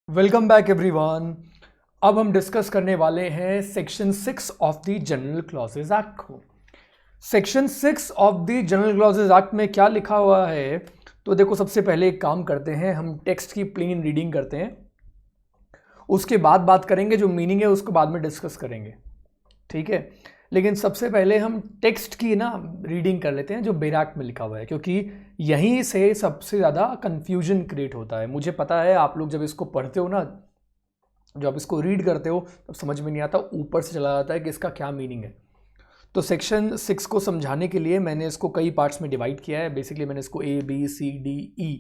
Welcome back everyone. अब हम discuss करने वाले हैं section 6 of the general clauses act को। Section 6 of the general clauses act में क्या लिखा हुआ है, तो देखो सबसे पहले एक काम करते हैं, हम टेक्स्ट की प्लेन रीडिंग करते हैं, उसके बाद बात करेंगे, जो मीनिंग है उसको बाद में डिस्कस करेंगे, ठीक है। लेकिन सबसे पहले हम टेक्स्ट की ना रीडिंग कर लेते हैं जो बैराक में लिखा हुआ है, क्योंकि यहीं से सबसे ज़्यादा कंफ्यूजन क्रिएट होता है। मुझे पता है आप लोग जब इसको पढ़ते हो ना, जब आप इसको रीड करते हो तब समझ में नहीं आता, ऊपर से चला जाता है कि इसका क्या मीनिंग है। तो सेक्शन 6 को समझाने के लिए मैंने इसको कई पार्ट्स में डिवाइड किया है। बेसिकली मैंने इसको A B C D E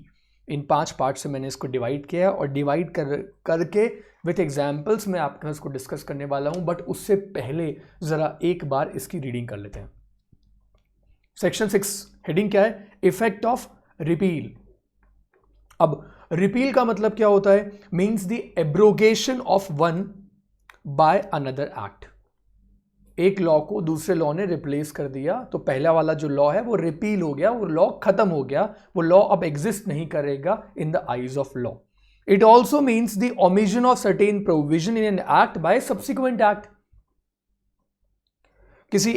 in 5 part से मैंने इसको डिवाइड किया है, और डिवाइड करके विथ एग्जाम्पल्स मैं आपके साथ इसको डिस्कस करने वाला हूं। बट उससे पहले ज़रा एक बार इसकी रीडिंग कर लेते हैं। सेक्शन 6 हेडिंग क्या है? Effect of repeal. अब रिपील का मतलब क्या होता है? Means the abrogation of one by another act. एक लॉ को दूसरे लॉ ने रिप्लेस कर दिया, तो पहला वाला जो लॉ है वो रिपील हो गया, वो लॉ खत्म हो गया, वो लॉ अब एग्जिस्ट नहीं करेगा in the eyes of law. It also means the omission of certain provision in an act by subsequent act. किसी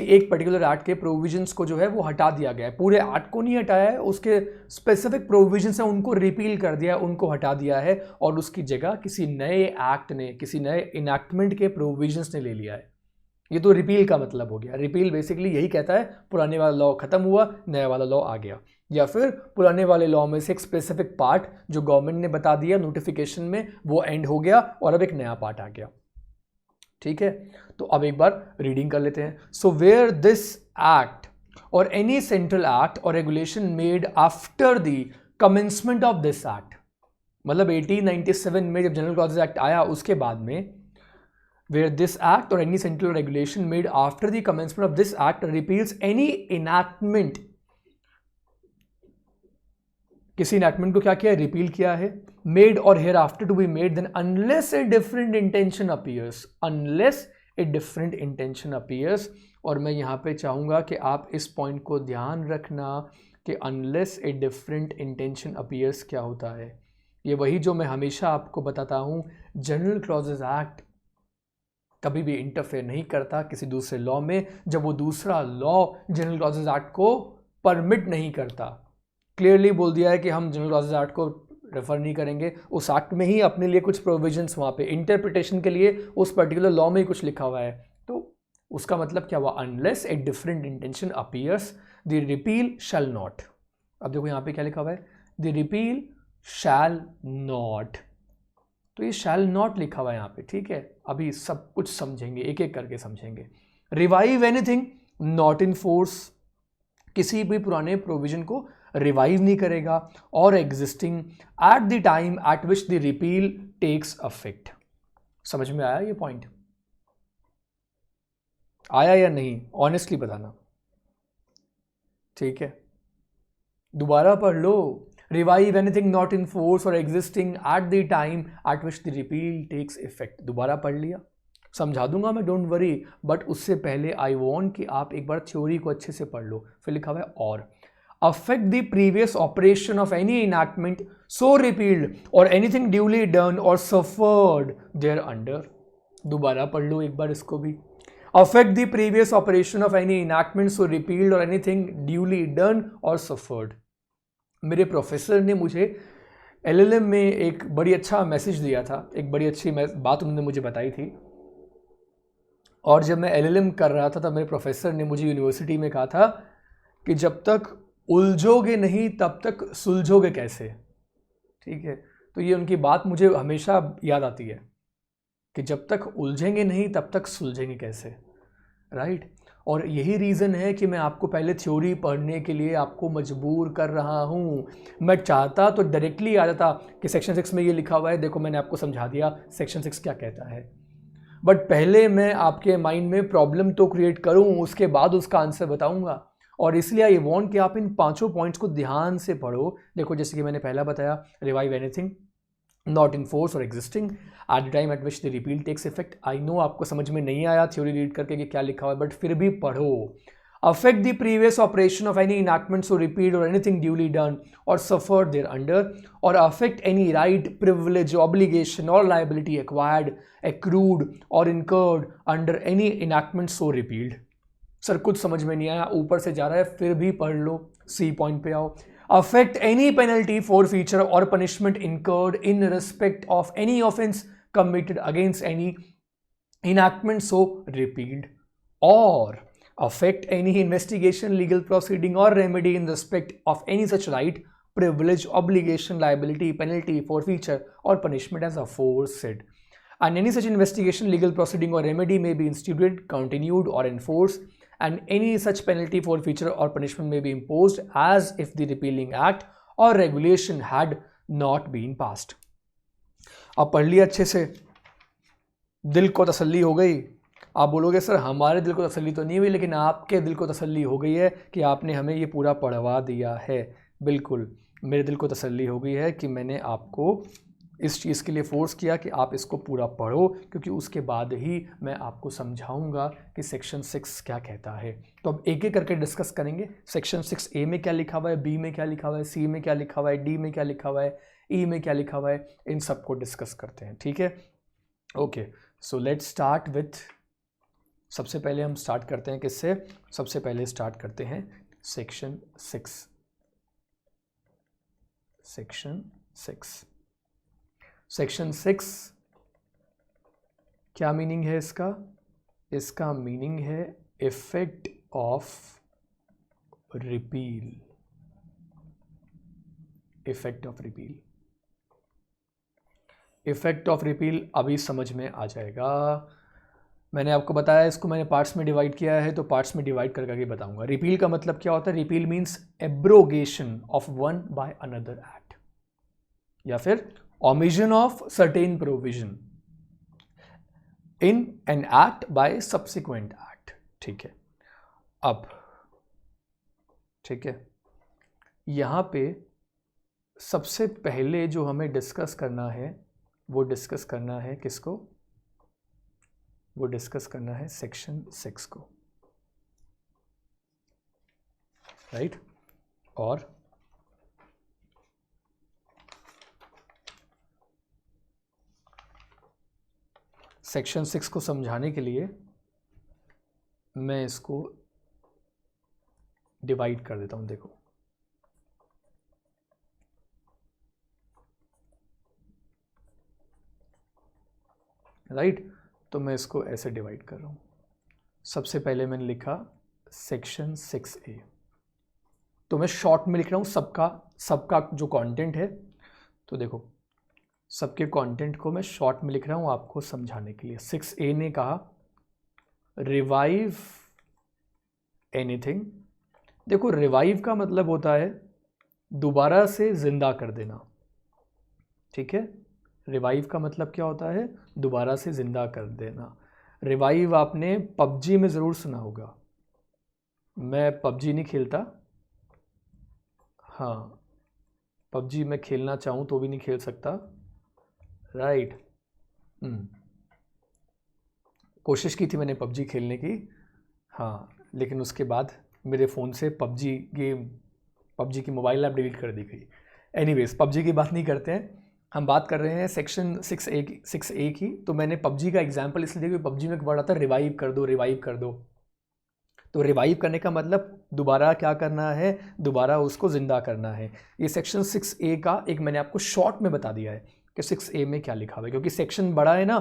एक पर्टिकुलर एक्ट के प्रोविजंस को जो है वो हटा दिया गया है, पूरे एक्ट को नहीं हटाया है, उसके स्पेसिफिक प्रोविजंस हैं उनको रिपील कर दिया है, उनको हटा दिया है, और उसकी जगह किसी नए एक्ट ने, किसी नए इनैक्टमेंट के प्रोविजंस ने ले लिया है। ये तो रिपील का मतलब हो गया। रिपील बेसिकली यही कहता है पुराने वाला लॉ खत्म हुआ, नया वाला लॉ आ गया, या फिर पुराने वाले लॉ में से एक स्पेसिफिक पार्ट जो गवर्नमेंट ने बता दिया नोटिफिकेशन में वो एंड हो गया और अब एक नया पार्ट आ गया, ठीक है। तो अब एक बार रीडिंग कर लेते हैं। So where this act or any central act और regulation made after the commencement of this act, मतलब 1897 में जब जनरल क्लॉजेज एक्ट आया उसके बाद में, where this act or any central regulation made after the commencement of this act repeals any enactment. किसी enactment को क्या किया है? रिपील किया है। Made or hereafter to be made, then unless a different intention appears, unless a different intention appears. और मैं यहाँ पे चाहूँगा कि आप इस पॉइंट को ध्यान रखना कि unless a different intention appears क्या होता है। ये वही जो मैं हमेशा आपको बताता हूँ, जनरल क्लॉजेज एक्ट कभी भी इंटरफेयर नहीं करता किसी दूसरे लॉ में जब वो दूसरा लॉ जनरल क्लॉजेज एक्ट को परमिट नहीं करता। क्लियरली बोल दिया है कि हम जनरल क्लॉजेज एक्ट को रेफर नहीं करेंगे, उस एक्ट में ही अपने लिए कुछ प्रोविजंस वहाँ पे इंटरप्रिटेशन के लिए उस पर्टिकुलर लॉ में ही कुछ लिखा हुआ है। तो उसका मतलब क्या हुआ? Unless a different intention appears the repeal shall not. अब देखो यहाँ पे क्या लिखा हुआ है? The repeal shall not. तो ये शैल नॉट लिखा हुआ है यहाँ पे, ठीक है। अभी सब कुछ समझेंगे, एक एक करके समझेंगे। Revive anything not in force, किसी भी पुराने प्रोविजन को रिवाइव नहीं करेगा, और existing at the time at which the repeal takes effect. समझ में आया ये पॉइंट? आया या नहीं? ऑनेस्टली बताना, ठीक है। दोबारा पढ़ लो। Revive anything not in force or existing at the time at which the repeal takes effect. दोबारा पढ़ लिया, समझा दूंगा मैं, डोंट वरी। बट उससे पहले आई वॉन्ट कि आप एक बार थ्योरी को अच्छे से पढ़ लो। फिर लिखा हुआ है और affect the previous operation of any enactment so repealed or anything duly done or suffered thereunder। दोबारा पढ़ लो एक बार इसको भी। affect the previous operation of any enactment so repealed or anything duly done or suffered। मेरे professor ने मुझे LLM में एक बड़ी अच्छा मैसेज दिया था, एक बड़ी अच्छी बात उन्होंने मुझे बताई थी। और जब मैं LLM कर रहा था तब मेरे प्रोफेसर ने मुझे यूनिवर्सिटी में कहा था कि जब तक उलझोगे नहीं तब तक सुलझोगे कैसे, ठीक है। तो ये उनकी बात मुझे हमेशा याद आती है कि जब तक उलझेंगे नहीं तब तक सुलझेंगे कैसे, राइट। और यही रीज़न है कि मैं आपको पहले थ्योरी पढ़ने के लिए आपको मजबूर कर रहा हूँ। मैं चाहता तो डायरेक्टली आ जाता कि सेक्शन 6 में ये लिखा हुआ है, देखो मैंने आपको समझा दिया सेक्शन 6 क्या कहता है। बट पहले मैं आपके माइंड में प्रॉब्लम तो क्रिएट करूँ, उसके बाद उसका आंसर बताऊँगा। और इसलिए आई वॉन्ट कि आप इन 5 पॉइंट्स को ध्यान से पढ़ो। देखो जैसे कि मैंने पहला बताया, revive anything not in force or existing at the time at which the repeal takes effect. आई नो आपको समझ में नहीं आया थ्योरी रीड करके कि क्या लिखा हुआ है, बट फिर भी पढ़ो। affect the previous operation of any enactment so repealed or anything duly done or suffered thereunder, or affect any right, privilege, obligation or liability acquired, accrued or incurred under any enactment so repealed. Sir कुछ समझ में नहीं आया, ऊपर से जा रहा है, फिर भी पढ़ लो, सी पॉइंट पे आओ. affect any penalty, forfeiture or punishment incurred in respect of any offense committed against any enactment so repealed, or affect any investigation, legal proceeding or remedy in respect of any such right, privilege, obligation, liability, penalty, forfeiture or punishment as aforesaid, and any such investigation, legal proceeding or remedy may be instituted, continued or enforced, and any such penalty, forfeiture or punishment may be imposed as if the repealing act or regulation had not been passed. अब पढ़ लिया अच्छे से, दिल को तसल्ली हो गई. आप बोलोगे सर हमारे दिल को तसल्ली तो नहीं हुई, लेकिन आपके दिल को तसल्ली हो गई है कि आपने हमें ये पूरा पढ़वा दिया है. बिल्कुल मेरे दिल को तसल्ली हो गई है कि मैंने आपको इस चीज़ के लिए फ़ोर्स किया कि आप इसको पूरा पढ़ो, क्योंकि उसके बाद ही मैं आपको समझाऊंगा कि सेक्शन 6 क्या कहता है. तो अब एक एक करके डिस्कस करेंगे. सेक्शन 6A में क्या लिखा हुआ है, B में क्या लिखा हुआ है, C में क्या लिखा हुआ है, D में क्या लिखा हुआ है, E में क्या लिखा हुआ है, इन सबको डिस्कस करते हैं. ठीक है, okay. So let's start with, सबसे पहले हम स्टार्ट करते हैं किससे, सबसे पहले स्टार्ट करते हैं सेक्शन 6. सेक्शन 6 क्या मीनिंग है इसका? इसका मीनिंग है effect of repeal. Effect of repeal, effect of repeal अभी समझ में आ जाएगा. मैंने आपको बताया, इसको मैंने पार्ट्स में डिवाइड किया है, तो पार्ट्स में डिवाइड करके बताऊंगा. रिपील का मतलब क्या होता है? Repeal means abrogation of one by another act, या फिर omission of certain provision in an act by subsequent act. ठीक है, अब ठीक है, यहां पे सबसे पहले जो हमें डिस्कस करना है वो डिस्कस करना है किसको? वो डिस्कस करना है सेक्शन 6 को, राइट? और सेक्शन 6 को समझाने के लिए मैं इसको डिवाइड कर देता हूं. देखो, राइट? तो मैं इसको ऐसे डिवाइड कर रहा हूं. सबसे पहले मैंने लिखा सेक्शन 6A. तो मैं शॉर्ट में लिख रहा हूं सबका जो कंटेंट है. तो देखो, सबके कंटेंट को मैं शॉर्ट में लिख रहा हूं आपको समझाने के लिए. 6A ने कहा रिवाइव एनीथिंग. देखो, रिवाइव का मतलब होता है दोबारा से जिंदा कर देना. ठीक है, रिवाइव का मतलब क्या होता है? दोबारा से जिंदा कर देना. रिवाइव आपने पबजी में ज़रूर सुना होगा. मैं पबजी नहीं खेलता, हाँ, पबजी मैं खेलना चाहूँ तो भी नहीं खेल सकता, राइट? कोशिश की थी मैंने पबजी खेलने की, हाँ, लेकिन उसके बाद मेरे फ़ोन से पबजी की मोबाइल ऐप डिलीट कर दी गई. एनीवेज, पबजी की बात नहीं करते हैं, हम बात कर रहे हैं सेक्शन 6A की. तो मैंने पबजी का एग्जांपल इसलिए दिया क्योंकि पबजी में एक वर्ड आता है रिवाइव कर दो, रिवाइव कर दो. तो रिवाइव करने का मतलब दोबारा क्या करना है? दोबारा उसको ज़िंदा करना है. ये सेक्शन 6A का एक मैंने आपको शॉर्ट में बता दिया है कि 6A में क्या लिखा हुआ है, क्योंकि सेक्शन बड़ा है ना.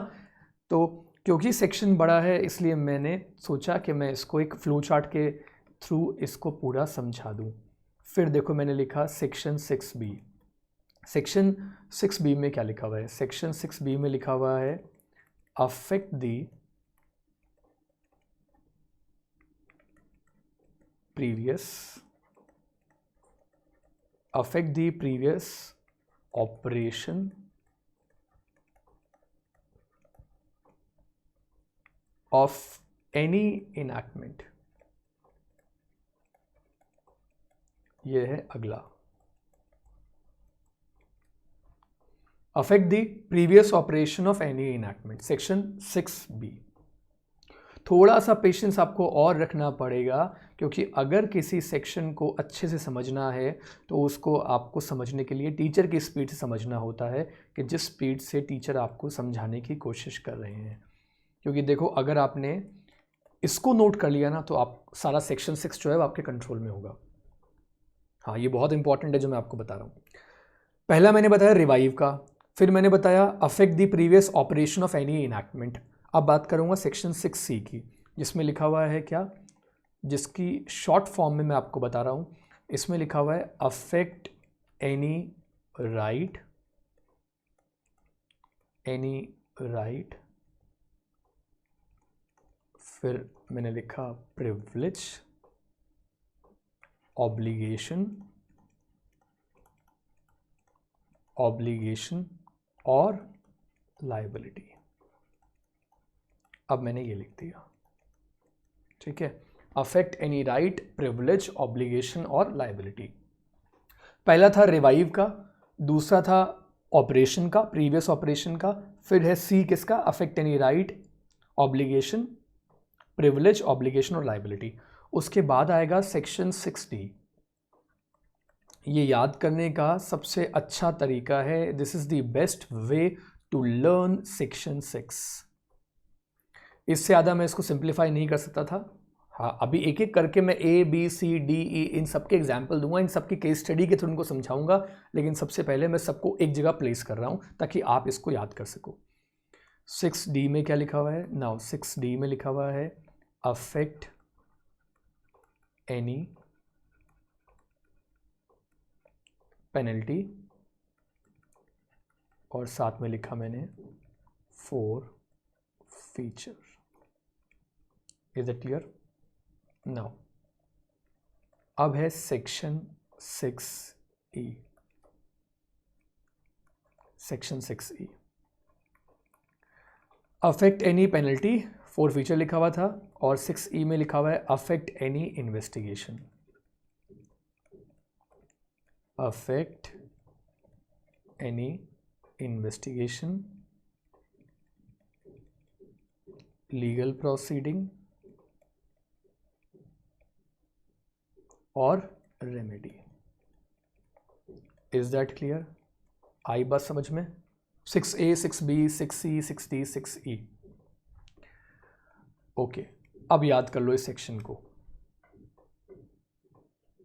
तो क्योंकि सेक्शन बड़ा है इसलिए मैंने सोचा कि मैं इसको एक फ्लो चार्ट के थ्रू इसको पूरा समझा दूं. फिर देखो, मैंने लिखा सेक्शन 6B. सेक्शन 6B में क्या लिखा हुआ है? सेक्शन 6B में लिखा हुआ है affect the previous operation of any enactment. ये है अगला, affect the previous operation of any enactment, section 6B. थोड़ा सा पेशेंस आपको और रखना पड़ेगा, क्योंकि अगर किसी सेक्शन को अच्छे से समझना है तो उसको आपको समझने के लिए टीचर की स्पीड से समझना होता है कि जिस स्पीड से टीचर आपको समझाने की कोशिश कर रहे हैं। क्योंकि देखो, अगर आपने इसको नोट कर लिया ना तो आप सारा सेक्शन 6 जो है वो आपके कंट्रोल में होगा। हाँ, ये बहुत इंपॉर्टेंट है जो मैं आपको बता रहा हूँ। पहला मैंने बताया रिवाइव का, फिर मैंने बताया affect the previous operation of any enactment. अब बात करूँगा सेक्शन 6C की, जिसमें लिखा हुआ है क्या, जिसकी शॉर्ट फॉर्म में मैं आपको बता रहा हूँ। इसमें लिखा हुआ है अफेक्ट एनी राइट फिर मैंने लिखा प्रिविलेज, ऑब्लिगेशन और लायबिलिटी। अब मैंने ये लिख दिया, ठीक है। Affect any right, privilege, obligation और लायबिलिटी। पहला था रिवाइव का, दूसरा था ऑपरेशन का, प्रीवियस ऑपरेशन का, फिर है सी किसका, affect any right, obligation, privilege, obligation और लायबिलिटी। उसके बाद आएगा सेक्शन 6D। ये याद करने का सबसे अच्छा तरीका है, this is the best way to learn section 6। इससे ज़्यादा मैं इसको सिंप्लीफाई नहीं कर सकता था। हाँ, अभी एक एक करके मैं ABCDE इन सब के एग्जाम्पल दूंगा, इन सब की केस स्टडी के थ्रू उनको समझाऊंगा, लेकिन सबसे पहले मैं सबको एक जगह प्लेस कर रहा हूँ ताकि आप इसको याद कर सको। 6D में क्या लिखा हुआ है, नाउ 6D में लिखा हुआ है अफेक्ट एनी पेनल्टी, और साथ में लिखा मैंने forfeiture. Is it clear? Now अब है section 6E। Section 6E affect any penalty, forfeiture लिखा हुआ था, और 6E में लिखा हुआ है affect any investigation. Affect any investigation, legal proceeding or remedy. Is that clear? आई बात समझ में? 6A, 6B, 6C, 6D, 6E। Okay, अब याद कर लो इस सेक्शन को,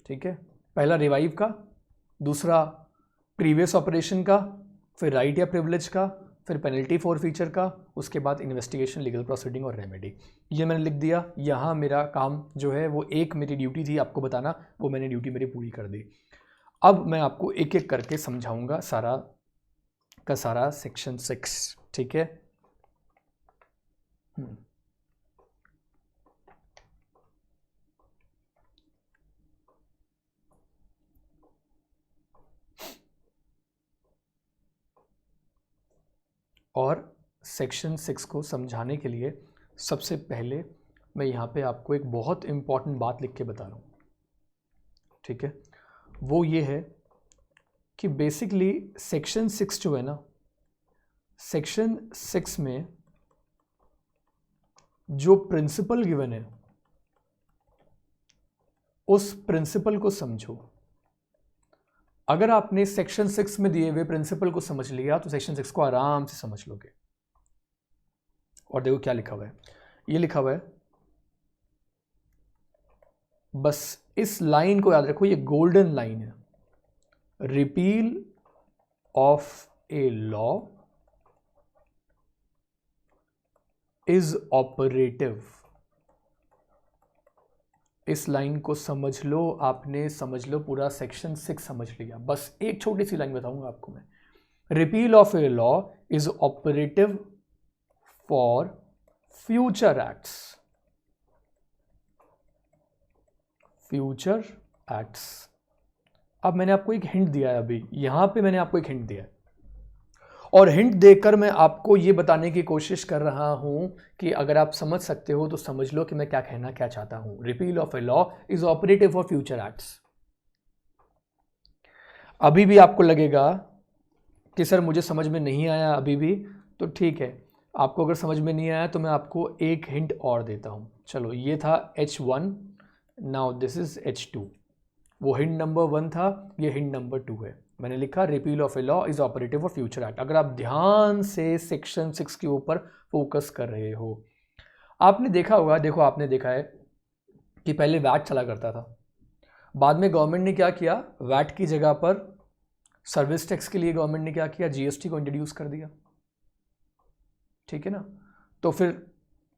ठीक है। पहला रिवाइव का, दूसरा प्रीवियस ऑपरेशन का, फिर राइट या प्रिविलेज का, फिर पेनल्टी फॉर फीचर का, उसके बाद investigation, legal proceeding or remedy. ये मैंने लिख दिया। यहाँ मेरा काम जो है वो एक मेरी ड्यूटी थी आपको बताना, वो मैंने ड्यूटी मेरी पूरी कर दी। अब मैं आपको एक एक करके समझाऊंगा सारा का सारा सेक्शन 6, ठीक है। और सेक्शन 6 को समझाने के लिए सबसे पहले मैं यहाँ पे आपको एक बहुत इम्पॉर्टेंट बात लिख के बता रहा हूँ, ठीक है। वो ये है कि बेसिकली सेक्शन 6 जो है ना, सेक्शन 6 में जो प्रिंसिपल गिवन है उस प्रिंसिपल को समझो। अगर आपने सेक्शन 6 में दिए हुए प्रिंसिपल को समझ लिया तो सेक्शन 6 को आराम से समझ लोगे। और देखो क्या लिखा हुआ है, ये लिखा हुआ है, बस इस लाइन को याद रखो, ये गोल्डन लाइन है। Repeal of a law is operative. इस लाइन को समझ लो, आपने समझ लो पूरा सेक्शन 6 समझ लिया। बस एक छोटी सी लाइन बताऊंगा आपको मैं। Repeal of a law is operative for future acts. Future acts. अब मैंने आपको एक हिंट दिया है, अभी यहां पे मैंने आपको एक हिंट दिया है, और हिंट देकर मैं आपको ये बताने की कोशिश कर रहा हूं कि अगर आप समझ सकते हो तो समझ लो कि मैं क्या कहना क्या चाहता हूं। Repeal of a law is operative for future acts. अभी भी आपको लगेगा कि सर मुझे समझ में नहीं आया अभी भी, तो ठीक है, आपको अगर समझ में नहीं आया तो मैं आपको एक हिंट और देता हूँ। चलो, ये था H1, now this is H2। वो हिंट नंबर 1 था, ये हिंट नंबर 2 है। मैंने लिखा repeal of a law is operative for future act. अगर आप ध्यान से सेक्शन 6 के ऊपर फोकस कर रहे हो, आपने देखा होगा, देखो आपने देखा है कि पहले वैट चला करता था, बाद में गवर्नमेंट ने क्या किया, वैट की जगह पर सर्विस टैक्स के लिए गवर्नमेंट ने क्या किया, जीएसटी को इंट्रोड्यूस कर दिया। ठीक है ना, तो फिर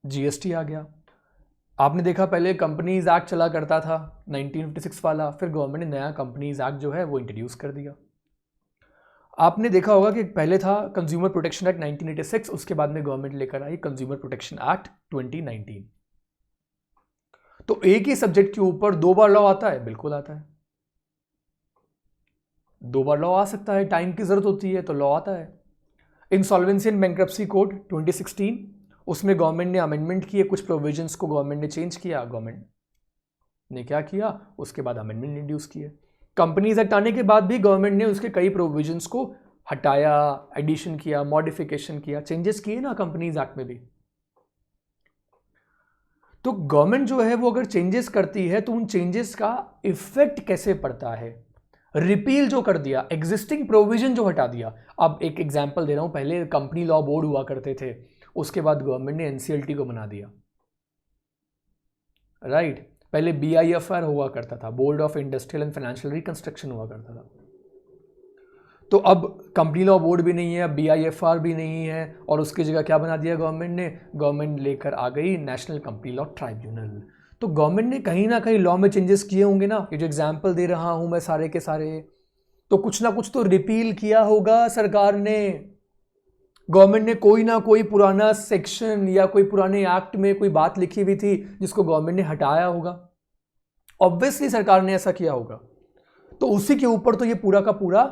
जीएसटी आ गया। आपने देखा पहले कंपनीज एक्ट चला करता था 1956 वाला, फिर गवर्नमेंट ने नया कंपनीज एक्ट जो है वो इंट्रोड्यूस कर दिया। आपने देखा होगा कि पहले था कंज्यूमर प्रोटेक्शन एक्ट 1986, उसके बाद में गवर्नमेंट लेकर आई कंज्यूमर प्रोटेक्शन एक्ट 2019। तो एक ही सब्जेक्ट के ऊपर 2 बार लॉ आता है? बिल्कुल आता है, 2 बार लॉ आ सकता है, टाइम की जरूरत होती है तो लॉ आता है। इंसॉल्वेंसी एंड बैंक्रप्सी कोड 2016, उसमें गवर्नमेंट ने अमेंडमेंट किए, कुछ प्रोविजंस को गवर्नमेंट ने चेंज किया, गवर्नमेंट ने क्या किया, उसके बाद अमेंडमेंट इंट्रोड्यूस किए। कंपनीज एक्ट आने के बाद भी गवर्नमेंट ने उसके कई प्रोविजंस को हटाया, एडिशन किया, मॉडिफिकेशन किया, चेंजेस किए ना कंपनीज एक्ट में भी। तो गवर्नमेंट जो है वो अगर चेंजेस करती है तो उन चेंजेस का इफेक्ट कैसे पड़ता है। रिपील जो कर दिया, एग्जिस्टिंग प्रोविजन जो हटा दिया। अब एक एग्जांपल दे रहा हूं, पहले कंपनी लॉ बोर्ड हुआ करते थे, उसके बाद गवर्नमेंट ने एनसीएलटी को बना दिया, राइट। पहले बीआईएफआर हुआ करता था, board of industrial and financial reconstruction हुआ करता था। तो अब कंपनी लॉ बोर्ड भी नहीं है, अब बीआईएफआर भी नहीं है, और उसकी जगह क्या बना दिया गवर्नमेंट ने, गवर्नमेंट लेकर आ गई नेशनल कंपनी लॉ ट्राइब्यूनल। तो गवर्नमेंट ने कहीं ना कहीं लॉ में चेंजेस किए होंगे ना, ये जो एग्जाम्पल दे रहा हूं मैं सारे के सारे, तो कुछ ना कुछ तो रिपील किया होगा सरकार ने। गवर्नमेंट ने कोई ना कोई पुराना सेक्शन या कोई पुराने एक्ट में कोई बात लिखी हुई थी जिसको गवर्नमेंट ने हटाया होगा, ऑब्वियसली सरकार ने ऐसा किया होगा। तो उसी के ऊपर तो ये पूरा का पूरा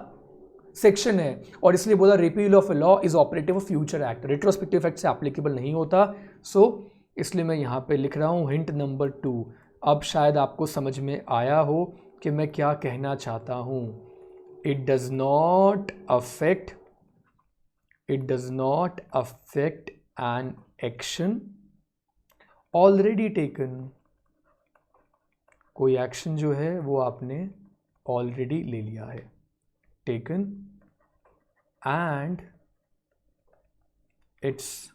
सेक्शन है, और इसलिए बोला repeal of a law is operative of future act, retrospective effect से एप्लीकेबल नहीं होता। सो इसलिए मैं यहां पे लिख रहा हूं हिंट नंबर 2। अब शायद आपको समझ में आया हो कि मैं क्या कहना चाहता हूं। It does not affect an action already taken. कोई एक्शन जो है वो आपने ऑलरेडी ले लिया है, taken, and it's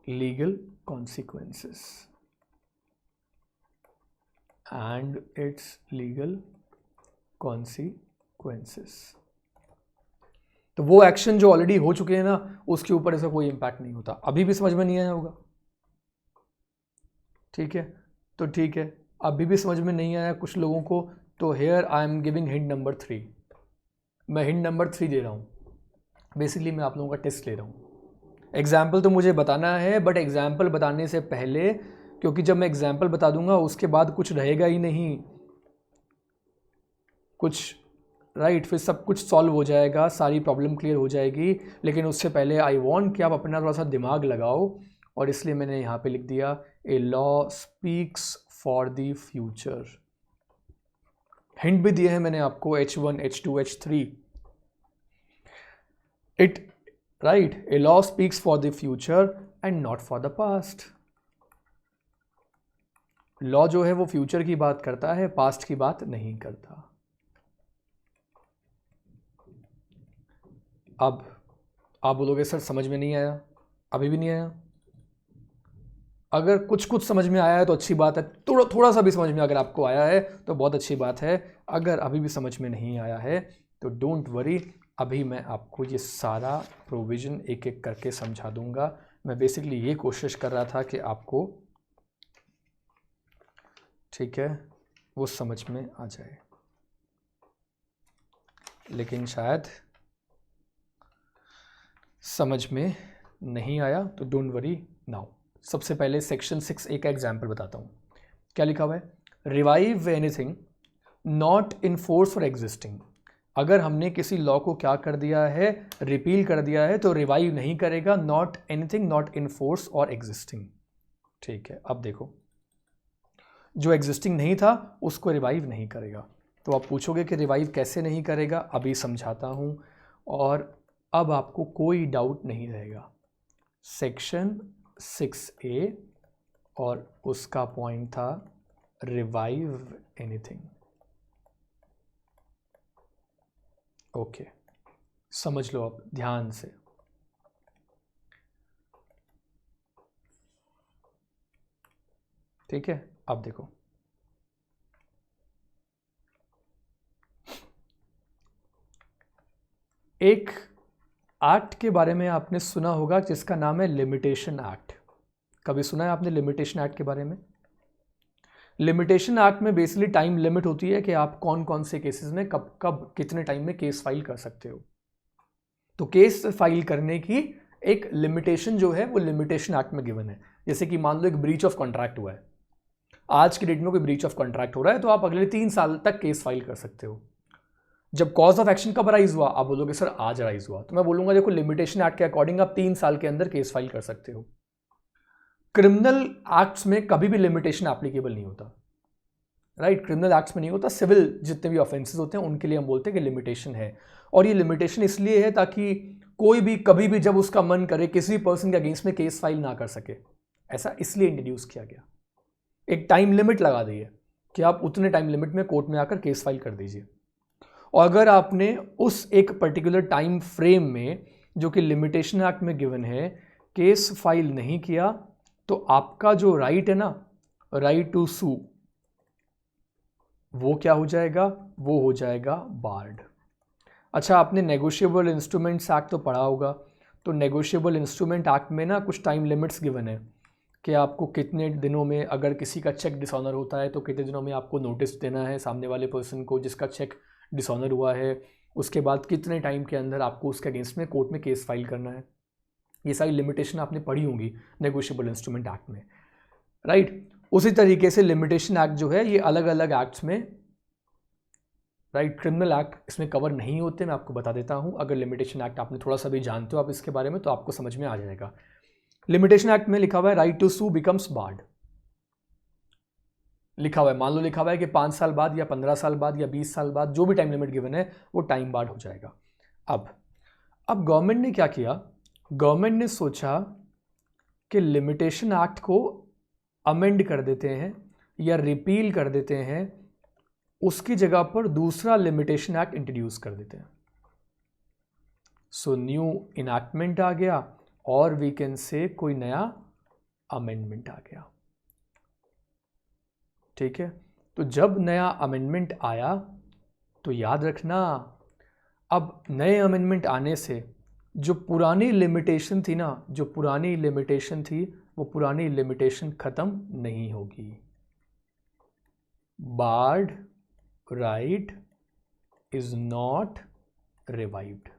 legal consequences, and its legal consequences। तो वो एक्शन जो ऑलरेडी हो चुके हैं ना, उसके ऊपर ऐसा कोई इंपैक्ट नहीं होता। अभी भी समझ में नहीं आया होगा, ठीक है, तो ठीक है, अभी भी समझ में नहीं आया कुछ लोगों को, तो here I am giving hint number 3। मैं हिंट नंबर 3 दे रहा हूँ, बेसिकली मैं आप लोगों का टेस्ट ले रहा हूँ। एग्जाम्पल तो मुझे बताना है, बट एग्जाम्पल बताने से पहले, क्योंकि जब मैं एग्जाम्पल बता दूंगा उसके बाद कुछ रहेगा ही नहीं कुछ, राइट, फिर सब कुछ सॉल्व हो जाएगा, सारी प्रॉब्लम क्लियर हो जाएगी। लेकिन उससे पहले आई वॉन्ट कि आप अपना थोड़ा सा दिमाग लगाओ, और इसलिए मैंने यहाँ पे लिख दिया a law speaks for the future. Hint भी दिए हैं मैंने आपको, H1, H2, H3। It Right, a law speaks for the future and not for the past. Law जो है वो फ्यूचर की बात करता है, पास्ट की बात नहीं करता। अब आप बोलोगे सर समझ में नहीं आया, अभी भी नहीं आया। अगर कुछ कुछ समझ में आया है तो अच्छी बात है, थोड़ा सा भी समझ में अगर आपको आया है तो बहुत अच्छी बात है। अगर अभी भी समझ में नहीं आया है तो डोंट वरी, अभी मैं आपको ये सारा प्रोविज़न एक एक करके समझा दूंगा। मैं बेसिकली ये कोशिश कर रहा था कि आपको, ठीक है, वो समझ में आ जाए, लेकिन शायद समझ में नहीं आया, तो डोंट वरी नाउ। सबसे पहले सेक्शन 6A का एग्जाम्पल बताता हूँ। क्या लिखा हुआ है, revive anything not in force for existing. अगर हमने किसी लॉ को क्या कर दिया है, रिपील कर दिया है, तो रिवाइव नहीं करेगा, not anything not in force or existing. ठीक है, अब देखो, जो एग्जिस्टिंग नहीं था उसको रिवाइव नहीं करेगा। तो आप पूछोगे कि रिवाइव कैसे नहीं करेगा, अभी समझाता हूँ, और अब आपको कोई डाउट नहीं रहेगा। सेक्शन 6A और उसका पॉइंट था रिवाइव एनीथिंग। ओके, समझ लो अब ध्यान से। ठीक है, अब देखो, एक एक्ट के बारे में आपने सुना होगा जिसका नाम है लिमिटेशन एक्ट। कभी सुना है आपने लिमिटेशन एक्ट के बारे में? लिमिटेशन एक्ट में बेसिकली टाइम लिमिट होती है कि आप कौन कौन से केसेस में कब कब कितने टाइम में केस फाइल कर सकते हो। तो केस फाइल करने की एक लिमिटेशन जो है वो लिमिटेशन एक्ट में गिवन है। जैसे कि मान लो एक ब्रीच ऑफ कॉन्ट्रैक्ट हुआ है, आज की डेट में कोई ब्रीच ऑफ कॉन्ट्रैक्ट हो रहा है, तो आप अगले 3 साल तक केस फाइल कर सकते हो। जब कॉज ऑफ एक्शन कब राइज हुआ, आप बोलोगे सर आज राइज हुआ, तो मैं बोलूंगा देखो लिमिटेशन एक्ट के अकॉर्डिंग आप 3 साल के अंदर केस फाइल कर सकते हो। क्रिमिनल एक्ट्स में कभी भी लिमिटेशन एप्लीकेबल नहीं होता, राइट? क्रिमिनल एक्ट्स में नहीं होता, सिविल जितने भी ऑफेंसेस होते हैं उनके लिए हम बोलते हैं कि लिमिटेशन है। और ये लिमिटेशन इसलिए है ताकि कोई भी कभी भी जब उसका मन करे किसी भी पर्सन के अगेंस्ट में केस फाइल ना कर सके। ऐसा इसलिए इंट्रोड्यूस किया गया, एक टाइम लिमिट लगा दी है कि आप उतने टाइम लिमिट में कोर्ट में आकर केस फाइल कर दीजिए। और अगर आपने उस एक पर्टिकुलर टाइम फ्रेम में जो कि लिमिटेशन एक्ट में गिवन है केस फाइल नहीं किया, तो आपका जो राइट है ना, राइट टू सू, वो क्या हो जाएगा? वो हो जाएगा बार्ड। अच्छा, आपने नेगोशिएबल इंस्ट्रूमेंट्स एक्ट तो पढ़ा होगा। तो नेगोशिएबल इंस्ट्रूमेंट एक्ट में ना कुछ टाइम लिमिट्स गिवन है कि आपको कितने दिनों में, अगर किसी का चेक डिसऑनर होता है तो कितने दिनों में आपको नोटिस देना है सामने वाले पर्सन को जिसका चेक डिसऑनर हुआ है। उसके बाद कितने टाइम के अंदर आपको उसके अगेंस्ट में कोर्ट में केस फाइल करना है। ये सारी लिमिटेशन आपने पढ़ी होंगी नेगोशिएबल इंस्ट्रूमेंट एक्ट में, राइट? उसी तरीके से लिमिटेशन एक्ट जो है ये अलग अलग एक्ट्स में, राइट? क्रिमिनल एक्ट इसमें कवर नहीं होते, मैं आपको बता देता हूं। अगर लिमिटेशन एक्ट आपने थोड़ा सा भी जानते हो आप इसके बारे में तो आपको समझ में आ जाएगा। लिमिटेशन एक्ट में लिखा हुआ है right to sue becomes barred, लिखा हुआ है। मान लो लिखा हुआ है कि 5 साल बाद या 15 साल बाद या 20 साल बाद, जो भी टाइम लिमिट गिवन है वो टाइम बार्ड हो जाएगा। अब गवर्नमेंट ने क्या किया? गवर्नमेंट ने सोचा कि लिमिटेशन एक्ट को अमेंड कर देते हैं या रिपील कर देते हैं, उसकी जगह पर दूसरा लिमिटेशन एक्ट इंट्रोड्यूस कर देते हैं। सो न्यू इनैक्टमेंट आ गया, और वी कैन से कोई नया अमेंडमेंट आ गया। ठीक है, तो जब नया अमेंडमेंट आया तो याद रखना, अब नए अमेंडमेंट आने से जो पुरानी लिमिटेशन थी ना, जो पुरानी लिमिटेशन थी वो पुरानी लिमिटेशन खत्म नहीं होगी। Barred right is not revived.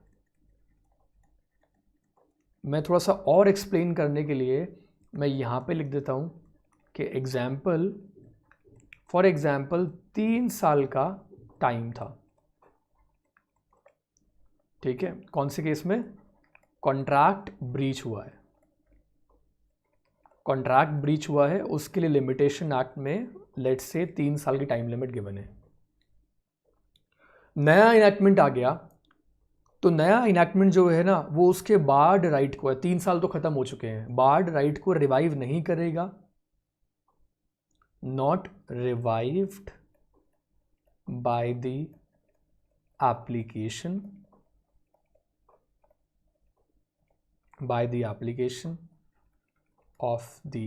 मैं थोड़ा सा और एक्सप्लेन करने के लिए मैं यहां पे लिख देता हूं कि एग्जाम्पल, फॉर एग्जाम्पल 3 साल का टाइम था। ठीक है, कौन से केस में? कॉन्ट्रैक्ट ब्रीच हुआ है, कॉन्ट्रैक्ट ब्रीच हुआ है, उसके लिए लिमिटेशन एक्ट में लेट्स से 3 साल की टाइम लिमिट गिवन है। नया इनैक्टमेंट आ गया, तो नया इनैक्टमेंट जो है ना वो उसके बार्ड राइट को है, 3 साल तो खत्म हो चुके हैं, बार्ड राइट को रिवाइव नहीं करेगा। Not revived by the application, by the application of the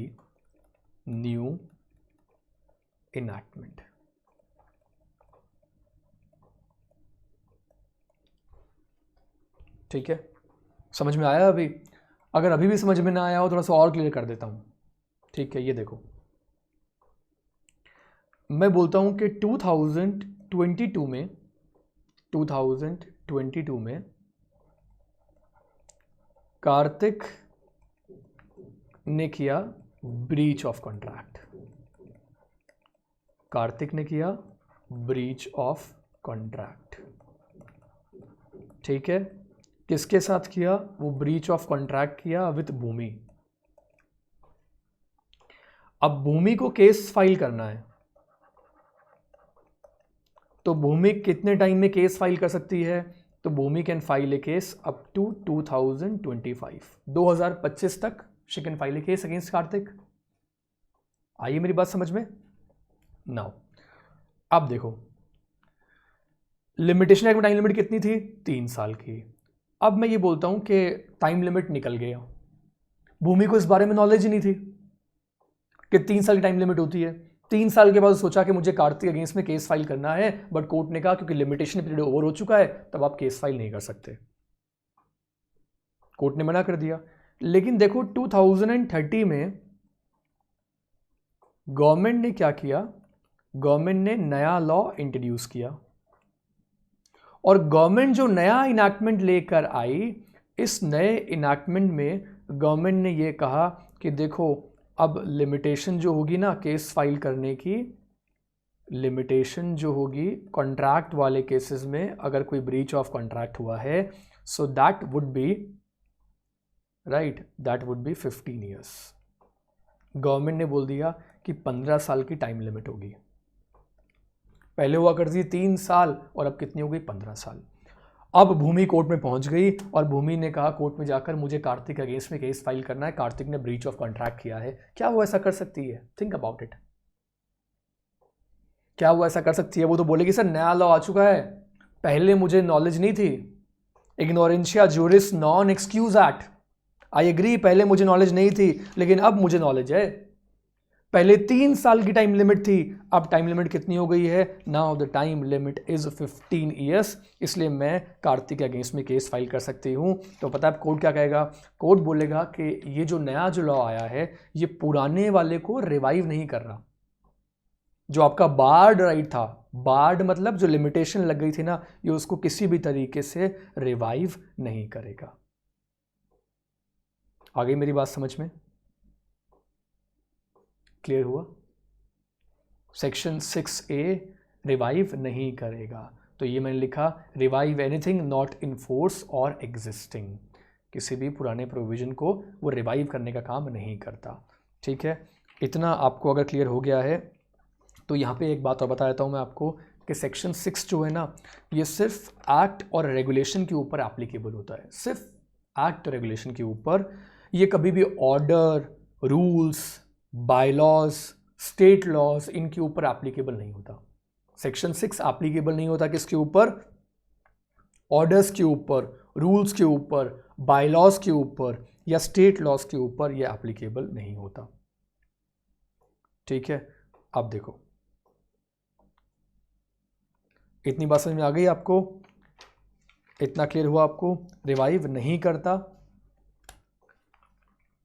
new enactment। ठीक है, समझ में आया? अभी अगर अभी भी समझ में ना आया हो थोड़ा सा और क्लियर कर देता हूं। ठीक है, ये देखो, मैं बोलता हूं कि 2022 में कार्तिक ने किया ब्रीच ऑफ कॉन्ट्रैक्ट, कार्तिक ने किया ब्रीच ऑफ कॉन्ट्रैक्ट। ठीक है, किसके साथ किया? वो ब्रीच ऑफ कॉन्ट्रैक्ट किया विथ भूमि। अब भूमि को केस फाइल करना है, तो भूमि कितने टाइम में केस फाइल कर सकती है? तो Bhoomi can file a case up to 2025, 2025 तक she can file a case against Kartik. आइए मेरी बात समझ में। नाउ अब देखो, लिमिटेशन एक्ट में टाइम लिमिट कितनी थी? 3 साल की। अब मैं ये बोलता हूं कि टाइम लिमिट निकल गया, भूमि को इस बारे में नॉलेज ही नहीं थी कि 3 साल की टाइम लिमिट होती है। 3 साल के बाद सोचा कि मुझे कार्तिक अगेंस्ट में केस फाइल करना है, बट कोर्ट ने कहा क्योंकि लिमिटेशन पीरियड ओवर हो चुका है तब आप केस फाइल नहीं कर सकते, कोर्ट ने मना कर दिया। लेकिन देखो 2030 में गवर्नमेंट ने क्या किया, गवर्नमेंट ने नया लॉ इंट्रोड्यूस किया, और गवर्नमेंट जो नया इनैक्टमेंट लेकर आई, इस नए इनैक्टमेंट में गवर्नमेंट ने ये कहा कि देखो अब लिमिटेशन जो होगी ना केस फाइल करने की, लिमिटेशन जो होगी कॉन्ट्रैक्ट वाले केसेस में, अगर कोई ब्रीच ऑफ कॉन्ट्रैक्ट हुआ है, so that would be right, that would be 15 years. Government ने बोल दिया कि 15 साल की टाइम लिमिट होगी। पहले हुआ करती 3 साल और अब कितनी हो गई? 15 साल। अब भूमि कोर्ट में पहुंच गई और भूमि ने कहा कोर्ट में जाकर मुझे कार्तिक अगेंस्ट में केस फाइल करना है, कार्तिक ने ब्रीच ऑफ कॉन्ट्रैक्ट किया है। क्या वो ऐसा कर सकती है? Think about it. क्या वो ऐसा कर सकती है? वो तो बोलेगी सर नया लॉ आ चुका है, पहले मुझे नॉलेज नहीं थी, ignorantia juris non excusat. I agree, पहले मुझे नॉलेज नहीं थी लेकिन अब मुझे नॉलेज है। पहले 3 साल की टाइम लिमिट थी, अब टाइम लिमिट कितनी हो गई है? Now the time limit is 15 years, इसलिए मैं कार्तिक के अगेंस्ट में केस फाइल कर सकती हूं। तो पता है कोर्ट क्या कहेगा? कोर्ट बोलेगा कि ये जो नया जो लॉ आया है ये पुराने वाले को रिवाइव नहीं कर रहा। जो आपका बार्ड राइट था, बार्ड मतलब जो लिमिटेशन लग गई थी ना, ये उसको किसी भी तरीके से रिवाइव नहीं करेगा। आ गई मेरी बात समझ में? क्लियर हुआ? सेक्शन 6A रिवाइव नहीं करेगा, तो ये मैंने लिखा revive anything not in force or existing, किसी भी पुराने प्रोविजन को वो रिवाइव करने का काम नहीं करता। ठीक है, इतना आपको अगर क्लियर हो गया है तो यहाँ पे एक बात और बता देता हूँ मैं आपको कि सेक्शन 6 जो है ना, ये सिर्फ एक्ट और रेगुलेशन के ऊपर एप्लीकेबल होता है, सिर्फ एक्ट और रेगुलेशन के ऊपर। ये कभी भी order, rules, bylaws, state laws, इनके ऊपर एप्लीकेबल नहीं होता। सेक्शन 6 एप्लीकेबल नहीं होता किसके ऊपर? ऑर्डर्स के ऊपर, रूल्स के ऊपर, बायलॉज के ऊपर या स्टेट लॉज के ऊपर ये एप्लीकेबल नहीं होता। ठीक है, अब देखो इतनी बात समझ में आ गई आपको? इतना क्लियर हुआ आपको? रिवाइव नहीं करता,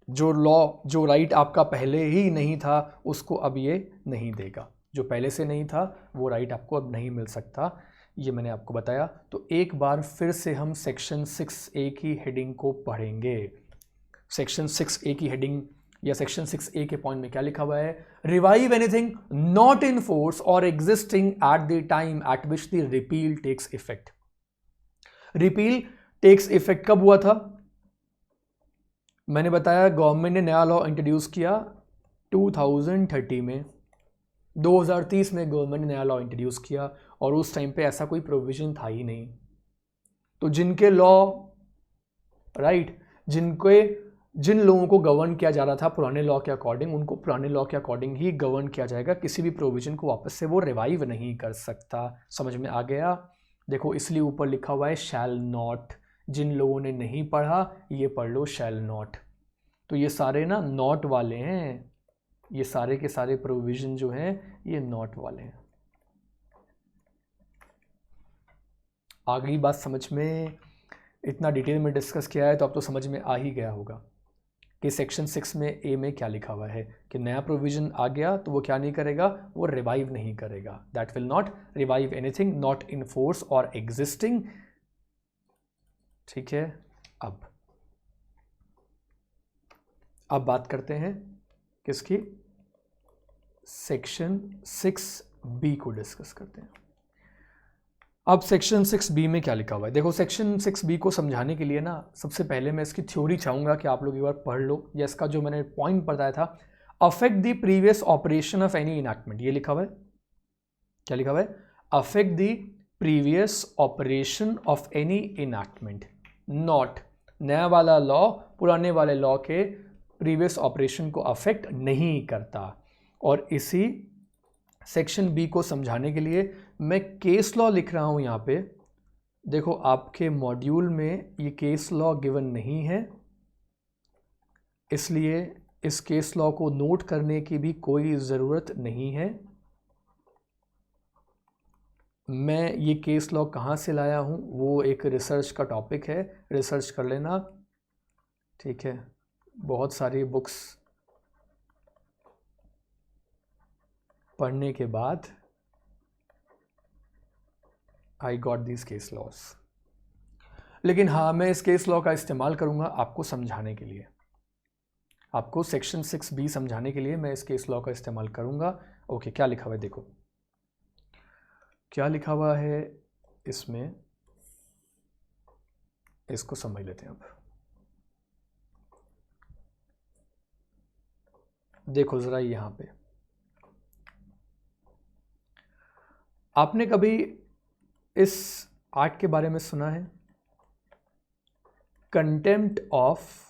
जो लॉ, जो राइट आपका पहले ही नहीं था उसको अब ये नहीं देगा, जो पहले से नहीं था वो राइट आपको अब नहीं मिल सकता, ये मैंने आपको बताया। तो एक बार फिर से हम सेक्शन 6A की हेडिंग को पढ़ेंगे। सेक्शन 6A की हेडिंग या सेक्शन 6A के पॉइंट में क्या लिखा हुआ है? Revive anything not in force or existing at the time at which the repeal takes effect. Repeal takes effect कब हुआ था? मैंने बताया गवर्नमेंट ने नया लॉ इंट्रोड्यूस किया 2030 में, 2030 में गवर्नमेंट ने नया लॉ इंट्रोड्यूस किया और उस टाइम पे ऐसा कोई प्रोविजन था ही नहीं। तो जिनके लॉ राइट, जिन लोगों को गवर्न किया जा रहा था पुराने लॉ के अकॉर्डिंग, उनको पुराने लॉ के अकॉर्डिंग ही गवर्न किया जाएगा, किसी भी प्रोविजन को वापस से वो रिवाइव नहीं कर सकता। समझ में आ गया? देखो इसलिए ऊपर लिखा हुआ है शैल नॉट, जिन लोगों ने नहीं पढ़ा ये पढ़ लो शैल नॉट। तो ये सारे ना नॉट वाले हैं, ये सारे के सारे प्रोविजन जो हैं ये नॉट वाले हैं। आ गई बात समझ में? इतना डिटेल में डिस्कस किया है तो अब तो समझ में आ ही गया होगा कि सेक्शन 6 में ए में क्या लिखा हुआ है कि नया प्रोविजन आ गया तो वो क्या नहीं करेगा? वो रिवाइव नहीं करेगा। That will not revive anything not in force or existing. ठीक है, अब बात करते हैं किसकी? सेक्शन 6B को डिस्कस करते हैं। अब सेक्शन 6B में क्या लिखा हुआ है? देखो सेक्शन 6B को समझाने के लिए ना सबसे पहले मैं इसकी थ्योरी चाहूँगा कि आप लोग एक बार पढ़ लो, या इसका जो मैंने पॉइंट बताया था, affect the previous operation of any enactment. ये लिखा हुआ है, क्या लिखा हुआ है? Affect the previous operation of any enactment, not नया वाला लॉ पुराने वाले लॉ के प्रीवियस ऑपरेशन को अफेक्ट नहीं करता। और इसी सेक्शन बी को समझाने के लिए मैं केस लॉ लिख रहा हूं यहां पे। देखो आपके मॉड्यूल में ये केस लॉ गिवन नहीं है, इसलिए इस केस लॉ को नोट करने की भी कोई ज़रूरत नहीं है। मैं ये केस लॉ कहाँ से लाया हूँ वो एक रिसर्च का टॉपिक है, रिसर्च कर लेना, ठीक है। बहुत सारी बुक्स पढ़ने के बाद I got this case laws. लेकिन हाँ, मैं इस केस लॉ का इस्तेमाल करूँगा आपको समझाने के लिए, आपको सेक्शन 6B समझाने के लिए मैं इस केस लॉ का इस्तेमाल करूँगा। ओके, क्या लिखा हुआ है देखो, क्या लिखा हुआ है इसमें, इसको समझ लेते हैं। अब देखो ज़रा यहाँ पे, आपने कभी इस आर्ट के बारे में सुना है, कंटेम्प्ट ऑफ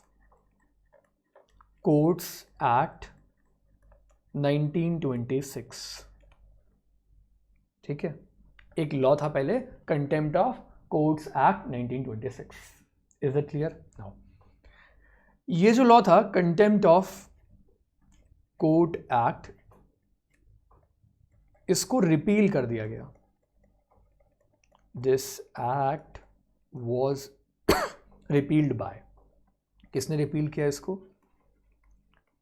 कोर्ट्स एक्ट 1926, ठीक है। एक लॉ था पहले, contempt of courts act 1926। Is it clear now? ये जो लॉ था कंटेम्प्ट ऑफ कोर्ट एक्ट, इसको रिपील कर दिया गया। This act was repealed by, किसने रिपील किया इसको?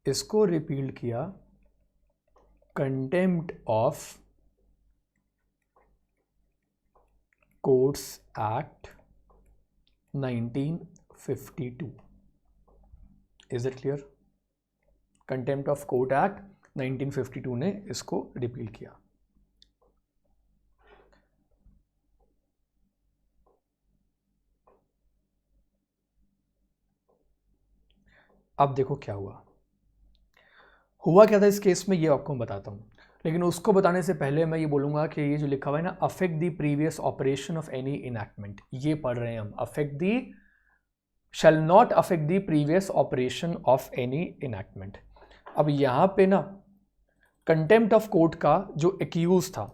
इसको रिपील किया contempt of courts act 1952। Is it clear? Contempt of court act 1952 ने इसको रिपील किया। अब देखो क्या हुआ क्या था इस केस में, ये आपको मैं बताता हूँ। लेकिन उसको बताने से पहले मैं ये बोलूँगा कि ये जो लिखा हुआ है ना, affect the previous operation of any enactment, ये पढ़ रहे हैं हम। Affect the shall not affect the previous operation of any enactment. अब यहाँ पे ना कंटेम्प्ट ऑफ कोर्ट का जो एक्यूज था,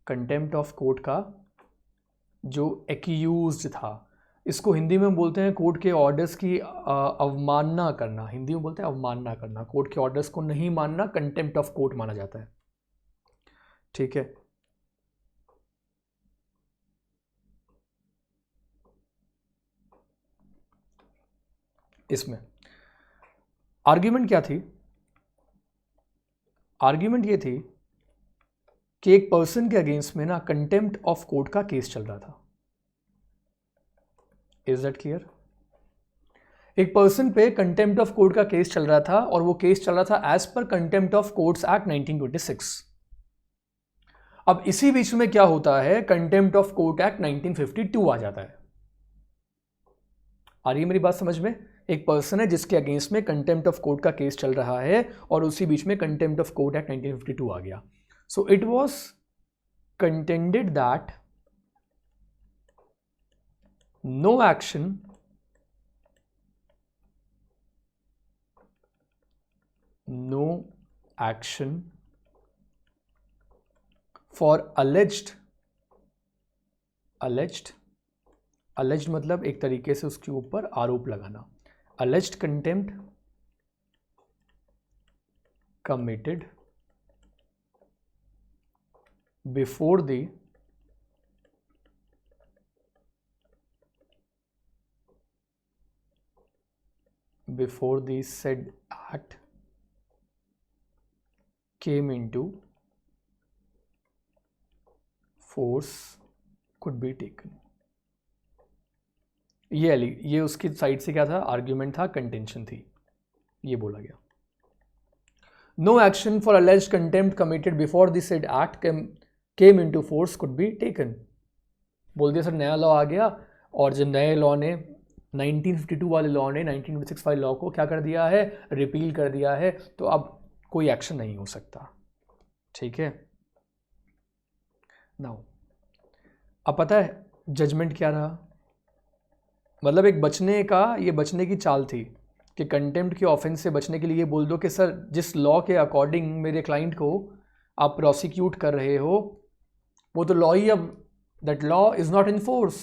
कंटेम्प्ट ऑफ कोर्ट का जो एक्यूज था, इसको हिंदी में बोलते हैं कोर्ट के ऑर्डर्स की अवमानना करना। हिंदी में बोलते हैं अवमानना करना, कोर्ट के ऑर्डर्स को नहीं मानना कंटेम्प्ट ऑफ कोर्ट माना जाता है, ठीक है। इसमें आर्ग्यूमेंट क्या थी? आर्ग्यूमेंट ये थी कि एक पर्सन के अगेंस्ट में ना कंटेम्प्ट ऑफ कोर्ट का केस चल रहा था। Is that clear? एक पर्सन पे कंटेम्प्ट ऑफ कोर्ट का केस चल रहा था और वो केस चल रहा था as per contempt of courts act 1926। अब इसी बीच में क्या होता है, कंटेम्प्ट ऑफ कोर्ट एक्ट 1952 आ जाता है। आ रही है मेरी बात समझ में? एक पर्सन है जिसके अगेंस्ट में कंटेम्प्ट ऑफ कोर्ट का केस चल रहा है और उसी बीच में कंटेम्प्ट ऑफ कोर्ट एक्ट 1952 आ गया। So it was contended that no action for alleged मतलब एक तरीके से उसके ऊपर आरोप लगाना, alleged contempt committed before the said act came into force could be taken। ये उसकी साइड से क्या था, आर्ग्यूमेंट था, कंटेंशन थी, ये बोला गया। No action for alleged contempt committed before the said act came into force could be taken। बोल दिया सर नया लॉ आ गया और जब नए लॉ ने 1952 वाले लॉ ने 1926 वाले लॉ को क्या कर दिया है, रिपील कर दिया है, तो अब कोई एक्शन नहीं हो सकता, ठीक है। नाउ अब पता है जजमेंट क्या रहा, मतलब एक बचने की चाल थी कि कंटेम्प्ट के ऑफेंस से बचने के लिए ये बोल दो कि सर जिस लॉ के अकॉर्डिंग मेरे क्लाइंट को आप प्रोसिक्यूट कर रहे हो वो तो लॉ ही, अब that law is not in force,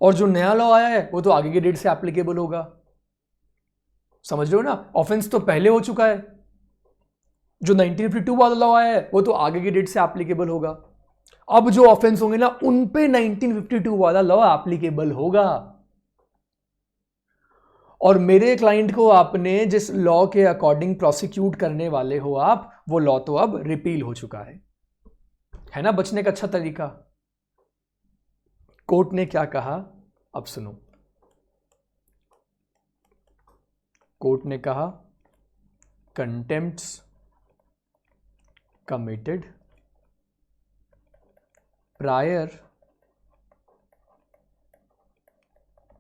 और जो नया लॉ आया है वो तो आगे की डेट से एप्लीकेबल होगा। समझ रहे हो ना, ऑफेंस तो पहले हो चुका है, जो 1952 वाला लॉ आया है वो तो आगे की डेट से एप्लीकेबल होगा। अब जो ऑफेंस होंगे ना उन पे 1952 वाला लॉ एप्लीकेबल होगा, और मेरे क्लाइंट को आपने जिस लॉ के अकॉर्डिंग प्रोसिक्यूट करने वाले हो आप, वो लॉ तो अब रिपील हो चुका है ना, बचने का अच्छा तरीका। कोर्ट ने क्या कहा अब सुनो, कोर्ट ने कहा contempts committed prior,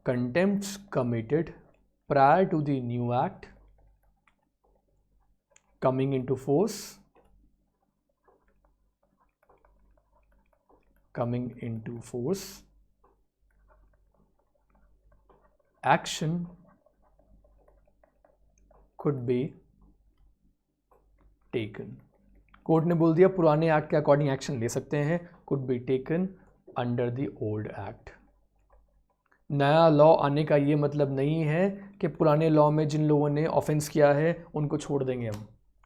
contempts committed prior to the new act coming into force, action could be taken। Court ने बोल दिया पुराने एक्ट के अकॉर्डिंग एक्शन ले सकते हैं, could be taken under the old act। नया लॉ आने का ये मतलब नहीं है कि पुराने लॉ में जिन लोगों ने ऑफेंस किया है उनको छोड़ देंगे,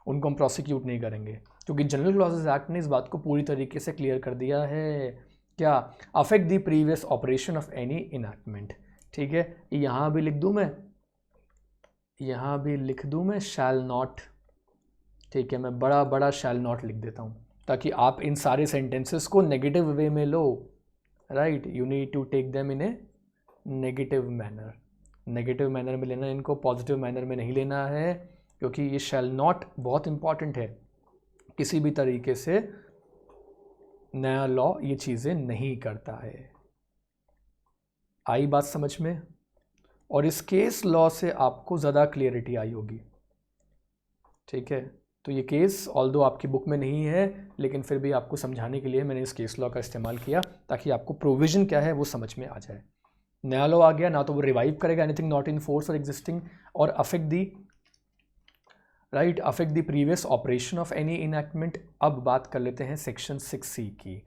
उनको हम प्रोसिक्यूट नहीं करेंगे, क्योंकि जनरल क्लॉजेस एक्ट ने इस बात को पूरी तरीके से क्लियर कर दिया है। क्या? Affect the previous operation of any enactment. ठीक है, यहाँ भी लिख दूँ मैं, शैल नॉट। ठीक है, मैं बड़ा बड़ा शैल नॉट लिख देता हूँ ताकि आप इन सारे सेंटेंसेस को नेगेटिव वे में लो। Right, you need to take them in a negative manner में लेना, इनको पॉजिटिव मैनर में नहीं लेना है, क्योंकि ये शैल नॉट बहुत इंपॉर्टेंट है। किसी भी तरीके से नया लॉ ये चीज़ें नहीं करता है। आई बात समझ में? और इस केस लॉ से आपको ज़्यादा क्लियरिटी आई होगी। ठीक है, तो ये केस ऑल्दो आपकी बुक में नहीं है, लेकिन फिर भी आपको समझाने के लिए मैंने इस केस लॉ का इस्तेमाल किया ताकि आपको प्रोविज़न क्या है वो समझ में आ जाए। नया लॉ आ गया ना, तो वो रिवाइव करेगा anything not in force or existing, और affect the previous operation of any enactment. अब बात कर लेते हैं सेक्शन 6C की।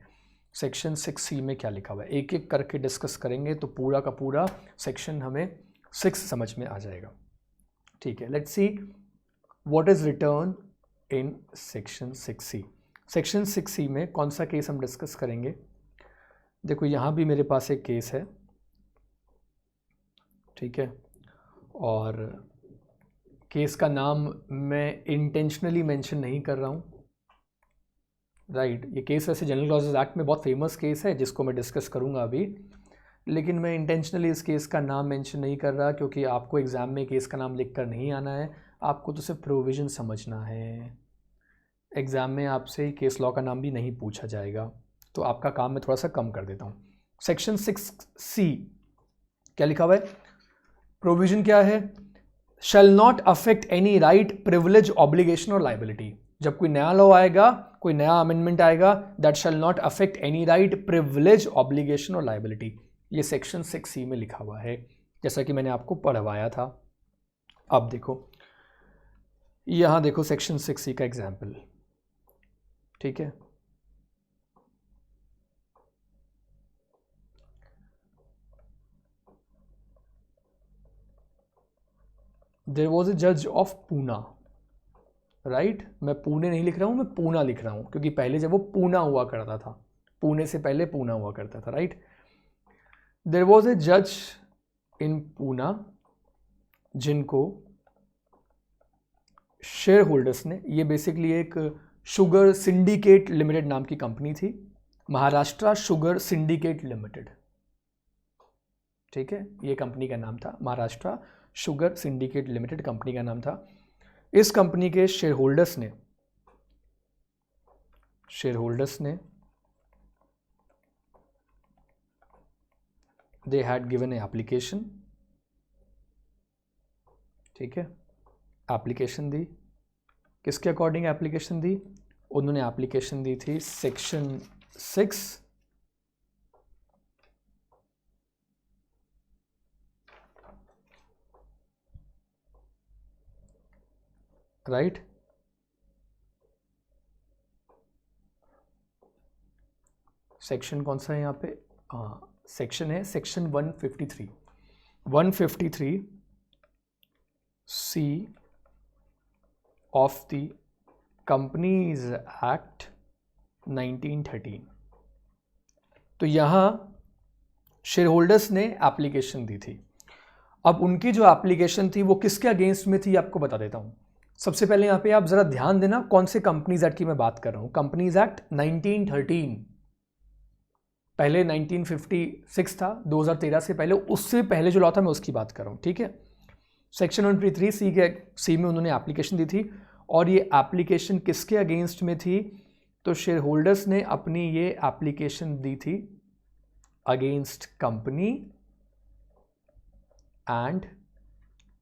सेक्शन 6C में क्या लिखा हुआ है, एक एक करके डिस्कस करेंगे तो पूरा का पूरा सेक्शन हमें 6 समझ में आ जाएगा। ठीक है, let's see what is return in section 6C। Section 6C में कौन सा केस हम डिस्कस करेंगे? देखो यहाँ भी मेरे पास एक केस है, ठीक है, और केस का नाम मैं इंटेंशनली मेंशन नहीं कर रहा हूँ। राइट, ये केस वैसे जनरल क्लॉजेस एक्ट में बहुत फेमस केस है जिसको मैं डिस्कस करूँगा अभी, लेकिन मैं इंटेंशनली इस केस का नाम मेंशन नहीं कर रहा क्योंकि आपको एग्ज़ाम में केस का नाम लिख कर नहीं आना है, आपको तो सिर्फ प्रोविज़न समझना है। एग्ज़ाम में आपसे केस लॉ का नाम भी नहीं पूछा जाएगा, तो आपका काम मैं थोड़ा सा कम कर देता हूँ। सेक्शन 6C क्या लिखा हुआ है? प्रोविज़न क्या है? Shall not affect any right, privilege, obligation और लाइबिलिटी। जब कोई नया लॉ आएगा, कोई नया अमेंडमेंट आएगा, that shall not affect any right, privilege, obligation और लाइबिलिटी। ये सेक्शन 6C में लिखा हुआ है, जैसा कि मैंने आपको पढ़वाया था। अब देखो, यहाँ देखो सेक्शन 6C का एग्जाम्पल। ठीक है, देयर वॉज ए जज ऑफ पूना। राइट, मैं पुणे नहीं लिख रहा हूँ, मैं पूना लिख रहा हूँ, क्योंकि पहले जब वो पूना हुआ करता था, पुणे से पहले पूना हुआ करता था। राइट, देयर वॉज ए जज इन पूना जिनको शेयर होल्डर्स ने, ये बेसिकली एक शुगर सिंडिकेट लिमिटेड नाम की कंपनी थी, महाराष्ट्र शुगर सिंडिकेट लिमिटेड। ठीक है, ये कंपनी का नाम था, Maharashtra sugar syndicate limited company का नाम था। इस कंपनी के शेयर होल्डर्स ने they had given A application. ठीक है, एप्लीकेशन दी, किसके अकॉर्डिंग एप्लीकेशन दी? उन्होंने एप्लीकेशन दी थी सेक्शन 6 राइट। सेक्शन कौन सा है यहाँ पे? हाँ, सेक्शन है section 153 C of the companies act 1913। तो यहाँ शेयर होल्डर्स ने एप्लीकेशन दी थी। अब उनकी जो एप्लीकेशन थी वो किसके अगेंस्ट में थी आपको बता देता हूँ। सबसे पहले यहाँ पे आप जरा ध्यान देना कौन से कंपनीज एक्ट की मैं बात कर रहा हूँ। कंपनीज एक्ट 1913, पहले 1956 था, 2013 से पहले, उससे पहले जो लॉ था मैं उसकी बात कर रहा हूँ, ठीक है। सेक्शन 153 सी में उन्होंने एप्लीकेशन दी थी, और ये एप्लीकेशन किसके अगेंस्ट में थी? तो शेयर होल्डर्स ने अपनी ये एप्लीकेशन दी थी against company and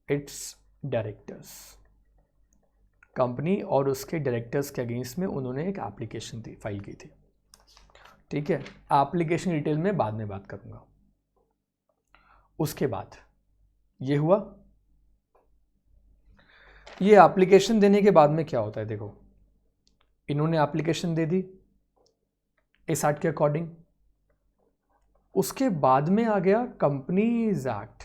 it's directors. Company और उसके डायरेक्टर्स के अगेंस्ट में उन्होंने एक एप्लीकेशन दी, फाइल की थी, ठीक है। एप्लीकेशन डिटेल में बाद में बात करूंगा। उसके बाद ये हुआ। ये एप्लीकेशन देने के बाद में क्या होता है, देखो, इन्होंने एप्लीकेशन दे दी इस एक्ट के अकॉर्डिंग। उसके बाद में आ गया कंपनीज एक्ट।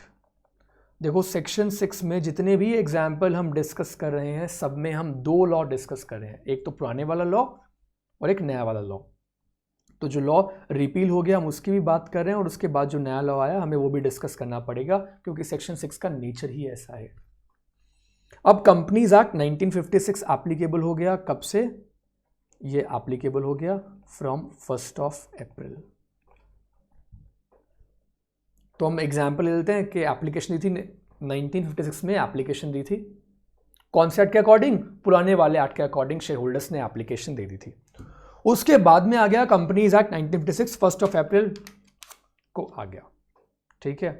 देखो सेक्शन 6 में जितने भी एग्जाम्पल हम डिस्कस कर रहे हैं सब में हम दो लॉ डिस्कस कर रहे हैं, एक तो पुराने वाला लॉ और एक नया वाला लॉ। तो जो लॉ रिपील हो गया हम उसकी भी बात कर रहे हैं, और उसके बाद जो नया लॉ आया हमें वो भी डिस्कस करना पड़ेगा, क्योंकि सेक्शन 6 का नेचर ही ऐसा है। अब कंपनीज एक्ट 1956 एप्लीकेबल हो गया। कब से? ये एप्लीकेबल हो गया फ्रॉम 1 अप्रैल। तो हम एग्जाम्पल ले लेते हैं कि एप्लीकेशन दी थी 1956 में, एप्लीकेशन दी थी कौन से एक्ट के अकॉर्डिंग? पुराने वाले एक्ट के अकॉर्डिंग शेयर होल्डर्स ने एप्लीकेशन दे दी थी। उसके बाद में आ गया कंपनीज एक्ट 1956, 1 अप्रैल को आ गया, ठीक है।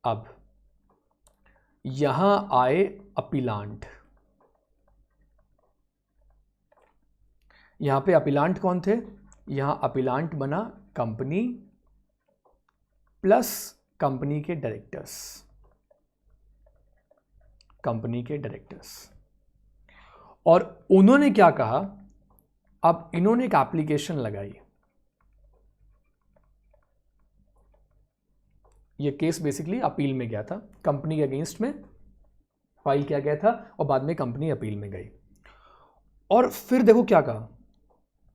अब यहां आए अपीलांट। यहां पे अपीलांट कौन थे? यहां अपीलांट बना कंपनी प्लस कंपनी के डायरेक्टर्स, कंपनी के डायरेक्टर्स। और उन्होंने क्या कहा? अब इन्होंने एक एप्लीकेशन लगाई। ये केस बेसिकली अपील में गया था, कंपनी के अगेंस्ट में फाइल किया गया था, और बाद में कंपनी अपील में गई। और फिर देखो क्या कहा,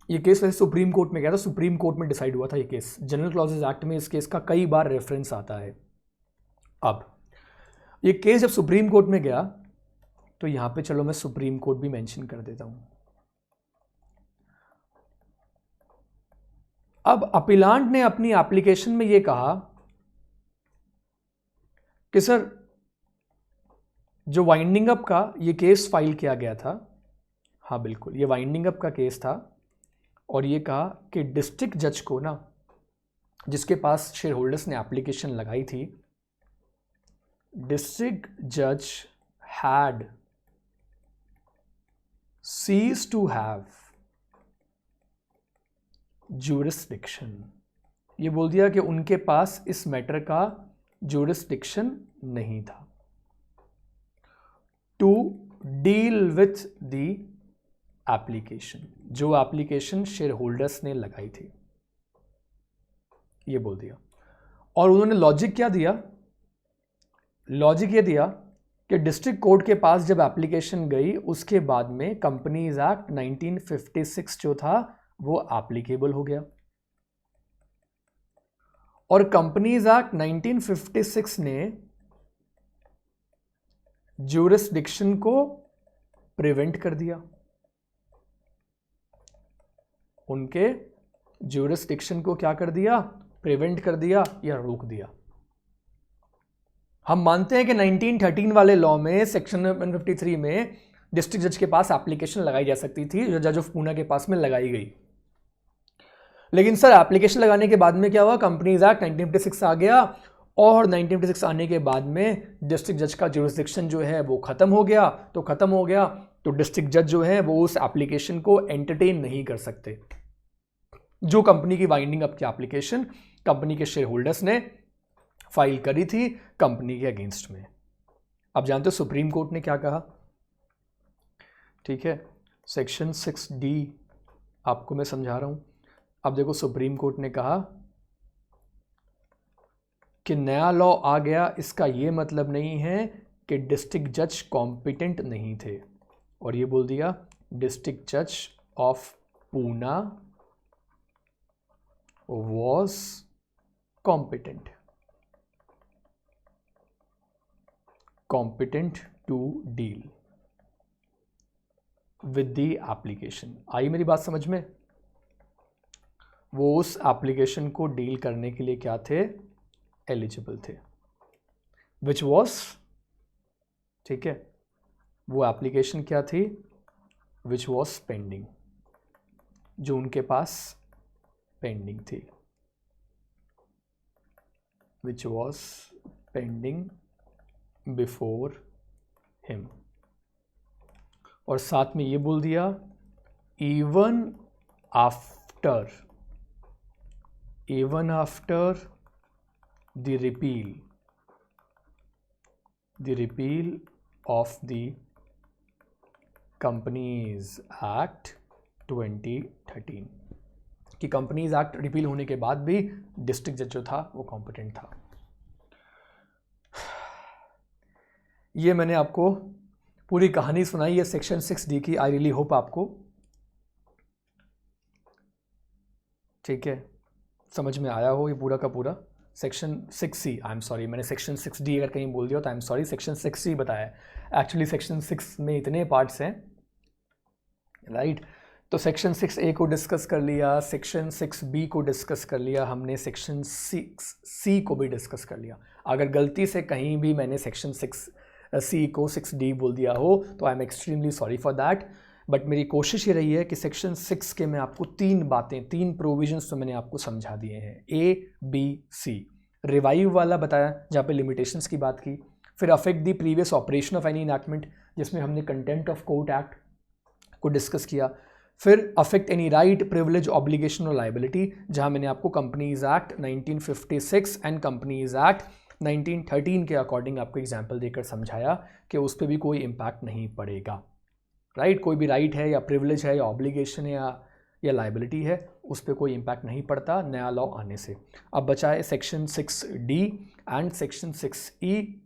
ये केस वैसे सुप्रीम कोर्ट में गया था, सुप्रीम कोर्ट में डिसाइड हुआ था ये केस। जनरल क्लॉजेज एक्ट में इस केस का कई बार रेफरेंस आता है। अब ये केस जब सुप्रीम कोर्ट में गया तो यहां पे चलो मैं सुप्रीम कोर्ट भी मेंशन कर देता हूं। अब अपीलांट ने अपनी एप्लीकेशन में ये कहा कि सर जो वाइंडिंग अप का ये केस फाइल किया गया था, हाँ बिल्कुल ये वाइंडिंग अप का केस था, और ये कहा कि डिस्ट्रिक्ट जज को ना, जिसके पास शेयर होल्डर्स ने एप्लीकेशन लगाई थी, डिस्ट्रिक्ट जज had ceased to have jurisdiction. ये बोल दिया कि उनके पास इस मैटर का ज्यूरिसडिक्शन नहीं था to deal with the application, जो एप्लीकेशन शेयर होल्डर्स ने लगाई थी, ये बोल दिया। और उन्होंने लॉजिक क्या दिया? लॉजिक ये दिया कि डिस्ट्रिक्ट कोर्ट के पास जब एप्लीकेशन गई उसके बाद में कंपनीज एक्ट 1956 जो था वो एप्लीकेबल हो गया, और कंपनीज एक्ट 1956 ने ज्यूरिसडिक्शन को प्रिवेंट कर दिया, उनके ज्यूरिसडिक्शन को क्या कर दिया? प्रिवेंट कर दिया या रोक दिया। हम मानते हैं कि 1913 वाले लॉ में सेक्शन 153 में डिस्ट्रिक्ट जज के पास एप्लीकेशन लगाई जा सकती थी, जो जज ऑफ पूना के पास में लगाई गई। लेकिन सर एप्लीकेशन लगाने के बाद में क्या हुआ? कंपनीज एक्ट 1956 आ गया, और 1956 आने के बाद में डिस्ट्रिक्ट जज का ज्यूरिसडिक्शन जो है वो खत्म हो गया। तो खत्म हो गया तो डिस्ट्रिक्ट जज जो है वो उस एप्लीकेशन को एंटरटेन नहीं कर सकते, जो कंपनी की वाइंडिंग अप की एप्लीकेशन कंपनी के शेयर होल्डर्स ने फाइल करी थी कंपनी के अगेंस्ट में। अब जानते हो सुप्रीम कोर्ट ने क्या कहा? ठीक है, सेक्शन 6D आपको मैं समझा रहा हूँ। अब देखो सुप्रीम कोर्ट ने कहा कि नया लॉ आ गया, इसका ये मतलब नहीं है कि डिस्ट्रिक्ट जज कॉम्पिटेंट नहीं थे, और ये बोल दिया डिस्ट्रिक्ट जज of Poona was competent to deal with the application. आई मेरी बात समझ में? वो उस एप्लीकेशन को डील करने के लिए क्या थे? एलिजिबल थे, विच वॉज, ठीक है, वो एप्लीकेशन क्या थी? विच वॉज पेंडिंग, जो उनके पास पेंडिंग थी, which was pending before him. और साथ में ये बोल दिया even after the repeal of the Companies Act 2013, कि कंपनीज एक्ट रिपील होने के बाद भी डिस्ट्रिक्ट जज जो था वो कॉम्पिटेंट था। ये मैंने आपको पूरी कहानी सुनाई है सेक्शन 6D की। आई रियली होप आपको ठीक है समझ में आया हो ये पूरा का पूरा। Section 6C, I am sorry, मैंने सेक्शन 6D अगर कहीं बोल दिया तो I am sorry, section 6C बताया। एक्चुअली सेक्शन 6 में इतने पार्ट्स हैं, राइट। तो सेक्शन 6A को डिस्कस कर लिया, सेक्शन 6B को डिस्कस कर लिया हमने, सेक्शन 6C को भी डिस्कस कर लिया। अगर गलती से कहीं भी मैंने सेक्शन 6C को 6D बोल दिया हो तो I am extremely sorry for that, but मेरी कोशिश ये रही है कि सेक्शन 6 के मैं आपको 3 प्रोविजंस तो मैंने आपको समझा दिए हैं, A-B-C। रिवाइव वाला बताया जहाँ पे लिमिटेशंस की बात की, फिर affect the previous operation of any enactment जिसमें हमने कंटेंट ऑफ कोर्ट एक्ट को डिस्कस किया, फिर affect any right, privilege, obligation और लाइबिलिटी जहाँ मैंने आपको companies act 1956 and companies act 1913 के अकॉर्डिंग आपको एग्जाम्पल देकर समझाया कि उस पर भी कोई इम्पैक्ट नहीं पड़ेगा, राइट। कोई भी राइट है या प्रिविलेज है या ऑब्लिगेशन है या लाइबिलिटी है, उस पर कोई इम्पैक्ट नहीं पड़ता नया लॉ आने से। अब बचा है section 6D and section 6E।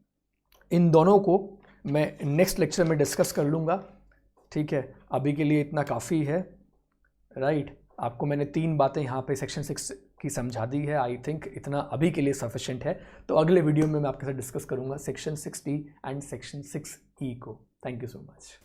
इन दोनों को मैं नेक्स्ट लेक्चर में डिस्कस कर लूँगा, ठीक है। अभी के लिए इतना काफ़ी है, राइट। आपको मैंने 3 बातें यहाँ पे सेक्शन 6 की समझा दी है, आई थिंक इतना अभी के लिए सफिशेंट है। तो अगले वीडियो में मैं आपके साथ डिस्कस करूँगा section 6D and section 6E को। Thank you so much.